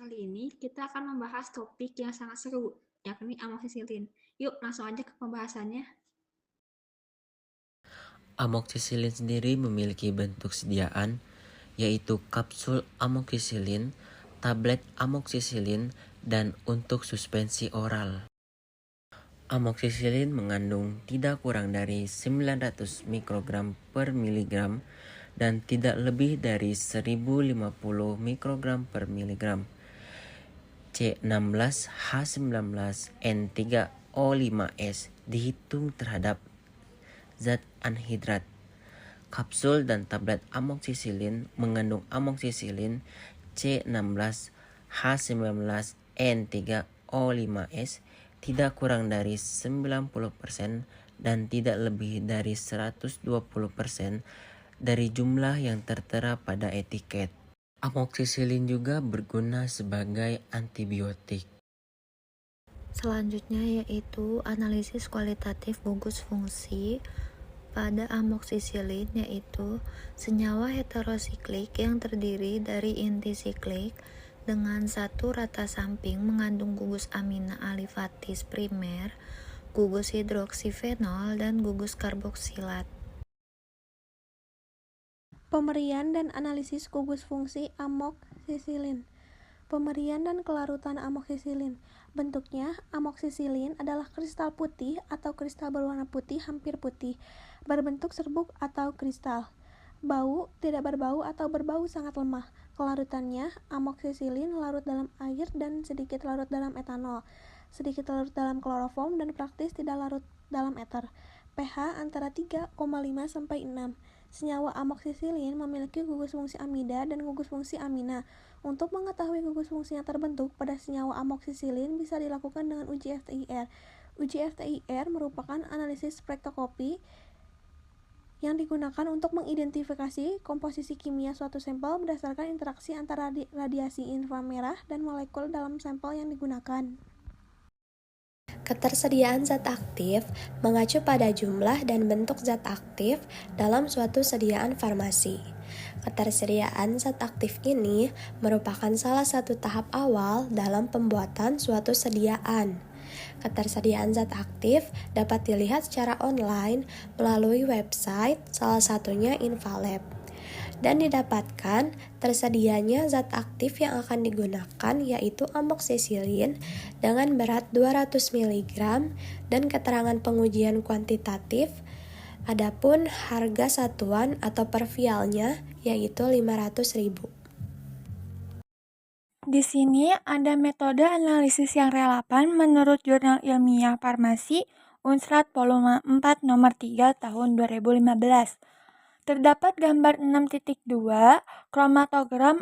Kali ini kita akan membahas topik yang sangat seru, yakni amoksisilin. Yuk, langsung aja ke pembahasannya. Amoksisilin sendiri memiliki bentuk sediaan, yaitu kapsul amoksisilin, tablet amoksisilin, dan untuk suspensi oral. Amoksisilin mengandung tidak kurang dari 900 mikrogram per miligram dan tidak lebih dari 1050 mikrogram per miligram. C16H19N3O5S dihitung terhadap zat anhidrat. Kapsul dan tablet amoksisilin mengandung amoksisilin C16H19N3O5S tidak kurang dari 90% dan tidak lebih dari 120% dari jumlah yang tertera pada etiket. Amoksisilin juga berguna sebagai antibiotik. Selanjutnya yaitu analisis kualitatif gugus fungsi pada amoksisilin, yaitu senyawa heterosiklik yang terdiri dari inti siklik dengan satu rata samping mengandung gugus amina alifatis primer, gugus hidroksifenol, dan gugus karboksilat. Pemerian dan analisis gugus fungsi amoksisilin. Pemerian dan kelarutan amoksisilin. Bentuknya, amoksisilin adalah kristal putih atau kristal berwarna putih hampir putih, berbentuk serbuk atau kristal. Bau, tidak berbau atau berbau sangat lemah. Kelarutannya, amoksisilin larut dalam air dan sedikit larut dalam etanol, sedikit larut dalam kloroform dan praktis tidak larut dalam eter. pH antara 3,5 sampai 6. Senyawa amoksisilin memiliki gugus fungsi amida dan gugus fungsi amina. Untuk mengetahui gugus fungsi yang terbentuk pada senyawa amoksisilin bisa dilakukan dengan uji FTIR. Uji FTIR merupakan analisis spektroskopi yang digunakan untuk mengidentifikasi komposisi kimia suatu sampel berdasarkan interaksi antara radiasi inframerah dan molekul dalam sampel yang digunakan. Ketersediaan zat aktif mengacu pada jumlah dan bentuk zat aktif dalam suatu sediaan farmasi. Ketersediaan zat aktif ini merupakan salah satu tahap awal dalam pembuatan suatu sediaan. Ketersediaan zat aktif dapat dilihat secara online melalui website, salah satunya Invalab, dan didapatkan tersedianya zat aktif yang akan digunakan yaitu amoksisilin dengan berat 200 mg dan keterangan pengujian kuantitatif. Adapun harga satuan atau per vialnya yaitu 500.000. Di sini ada metode analisis yang relevan menurut Jurnal Ilmiah Farmasi Unstrat Volume 4 nomor 3 tahun 2015. Terdapat gambar 6.2 kromatogram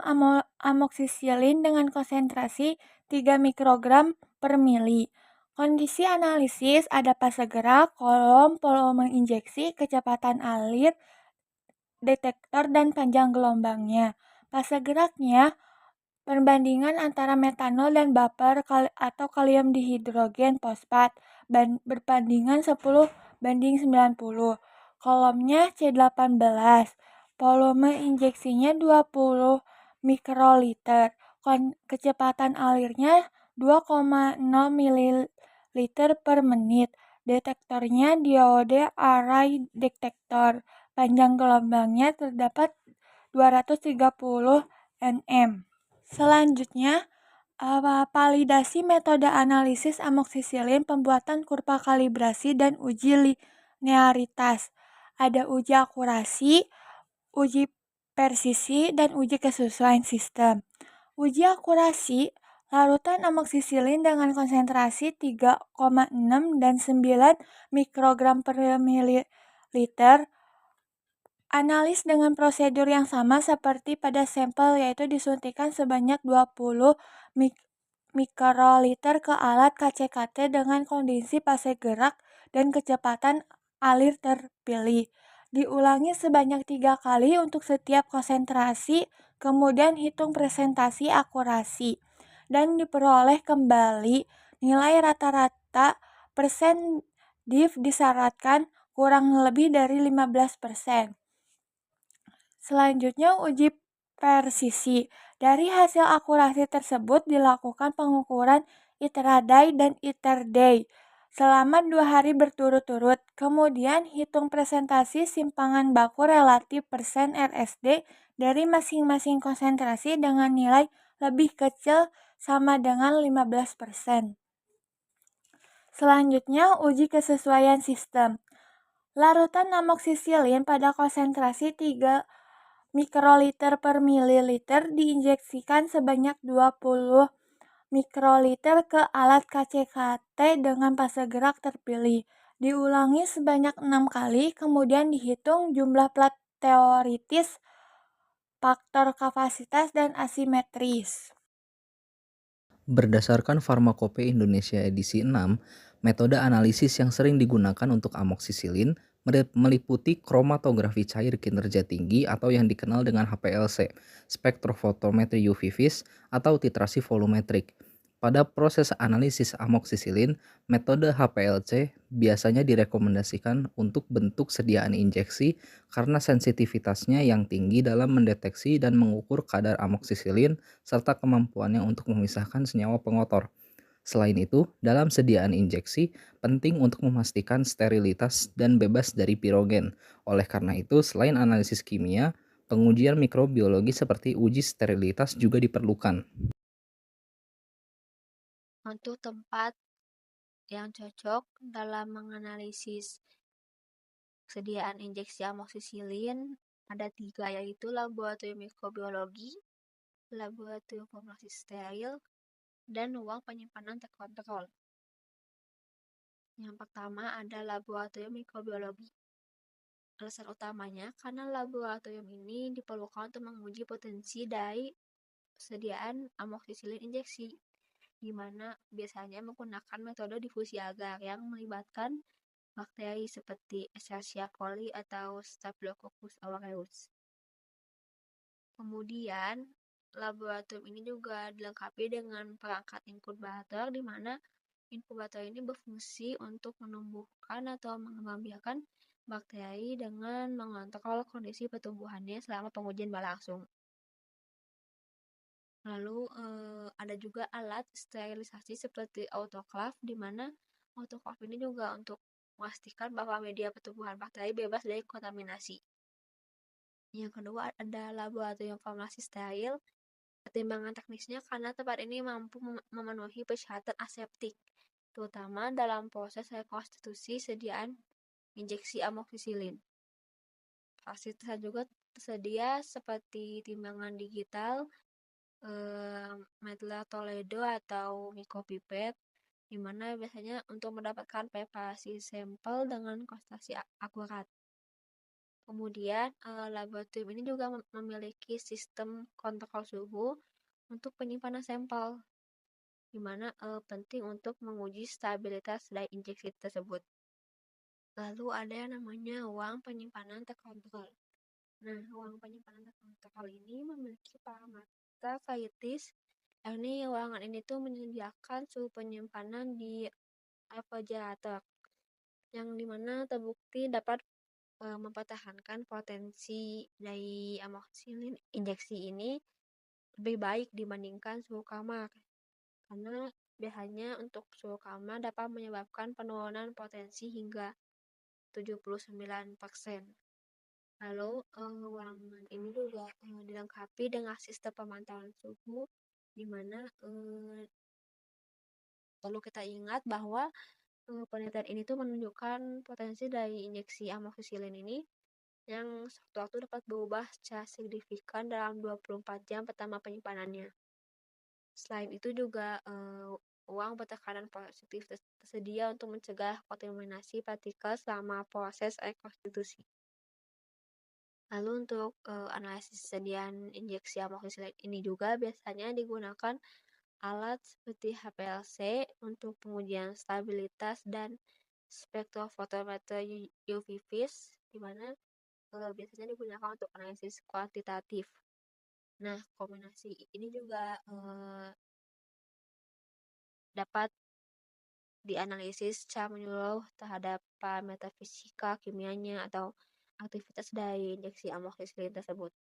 amoksisilin dengan konsentrasi 3 mikrogram per mili. Kondisi analisis ada fase gerak, kolom, volume injeksi, kecepatan alir, detektor, dan panjang gelombangnya. Fase geraknya perbandingan antara metanol dan baper atau kalium dihidrogen fosfat berbandingan 10:90. Kolomnya C18. Volume injeksinya 20 mikroliter. Kecepatan alirnya 2,0 ml per menit. Detektornya diode array detektor. Panjang gelombangnya terdapat 230 nm. Selanjutnya, validasi metode analisis amoksisilin, pembuatan kurva kalibrasi, dan uji linearitas. Ada uji akurasi, uji persisi, dan uji kesesuaian sistem. Uji akurasi, larutan amoksisilin dengan konsentrasi 3,6 dan 9 mikrogram per mililiter. Analis dengan prosedur yang sama seperti pada sampel, yaitu disuntikan sebanyak 20 mikroliter ke alat KCKT dengan kondisi fase gerak dan kecepatan alir terpilih. Diulangi sebanyak 3 kali untuk setiap konsentrasi, kemudian hitung presentasi akurasi, dan diperoleh kembali nilai rata-rata persen diff disyaratkan kurang lebih dari 15%. Selanjutnya, uji persisi. Dari hasil akurasi tersebut dilakukan pengukuran iteradai dan iterday selama 2 hari berturut-turut. Kemudian hitung presentasi simpangan baku relatif persen RSD dari masing-masing konsentrasi dengan nilai lebih kecil sama dengan 15%. Selanjutnya, uji kesesuaian sistem. Larutan amoksisilin pada konsentrasi 3 mikroliter per mililiter diinjeksikan sebanyak 20 mikroliter ke alat KCKT dengan fase gerak terpilih. Diulangi sebanyak 6 kali, kemudian dihitung jumlah plat teoritis, faktor kapasitas, dan asimetris. Berdasarkan Farmakope Indonesia edisi 6, metode analisis yang sering digunakan untuk amoksisilin meliputi kromatografi cair kinerja tinggi atau yang dikenal dengan HPLC, spektrofotometri UV vis, atau titrasi volumetrik. Pada proses analisis amoksisilin, metode HPLC biasanya direkomendasikan untuk bentuk sediaan injeksi karena sensitivitasnya yang tinggi dalam mendeteksi dan mengukur kadar amoksisilin serta kemampuannya untuk memisahkan senyawa pengotor. Selain itu, dalam sediaan injeksi penting untuk memastikan sterilitas dan bebas dari pirogen. Oleh karena itu, selain analisis kimia, pengujian mikrobiologi seperti uji sterilitas juga diperlukan. Untuk tempat yang cocok dalam menganalisis kesediaan injeksi amoksisilin ada 3, yaitu laboratorium mikrobiologi, laboratorium formulasi steril, dan ruang penyimpanan terkontrol. Yang pertama ada laboratorium mikrobiologi. Alasan utamanya karena laboratorium ini diperlukan untuk menguji potensi dari persediaan amoksisilin injeksi, di mana biasanya menggunakan metode difusi agar yang melibatkan bakteri seperti Escherichia coli atau Staphylococcus aureus. Kemudian, laboratorium ini juga dilengkapi dengan perangkat inkubator, di mana inkubator ini berfungsi untuk menumbuhkan atau mengembangbiakan bakteri dengan mengontrol kondisi pertumbuhannya selama pengujian berlangsung. Lalu ada juga alat sterilisasi seperti autoclave, di mana autoclave ini juga untuk memastikan bahwa media pertumbuhan bakteri bebas dari kontaminasi. Yang kedua ada laboratorium formulasi steril. Pertimbangan teknisnya karena tempat ini mampu memenuhi persyaratan aseptik, terutama dalam proses rekonstitusi sediaan injeksi amoksisilin. Fasilitas juga tersedia seperti timbangan digital, Medler Toledo atau mikropipet, di mana biasanya untuk mendapatkan preparasi sampel dengan konsentrasi akurat. Kemudian laboratorium ini juga memiliki sistem kontrol suhu untuk penyimpanan sampel, di mana penting untuk menguji stabilitas dari injeksi tersebut. Lalu ada yang namanya ruang penyimpanan terkontrol. Nah, ruang penyimpanan terkontrol ini memiliki parameter kritis, yakni ruangan ini tuh menyediakan suhu penyimpanan di refrigerator, yang dimana terbukti dapat mempertahankan potensi dari amoksisilin injeksi ini lebih baik dibandingkan suhu kamar, karena biasanya untuk suhu kamar dapat menyebabkan penurunan potensi hingga 79%. Lalu ruangan ini juga dilengkapi dengan sistem pemantauan suhu, di mana perlu kita ingat bahwa penelitian ini tuh menunjukkan potensi dari injeksi amoksisilin ini yang sewaktu-waktu dapat berubah secara signifikan dalam 24 jam pertama penyimpanannya. Selain itu juga ruang bertekanan positif tersedia untuk mencegah kontaminasi partikel selama proses rekonstitusi. Lalu untuk analisis sediaan injeksi amoksisilin ini juga biasanya digunakan alat seperti HPLC untuk pengujian stabilitas dan spektrofotometer UV vis, di mana biasanya digunakan untuk analisis kuantitatif. Nah, kombinasi ini juga dapat dianalisis secara menyeluruh terhadap parameter fisika, kimianya, atau aktivitas dari injeksi amoksisilin tersebut.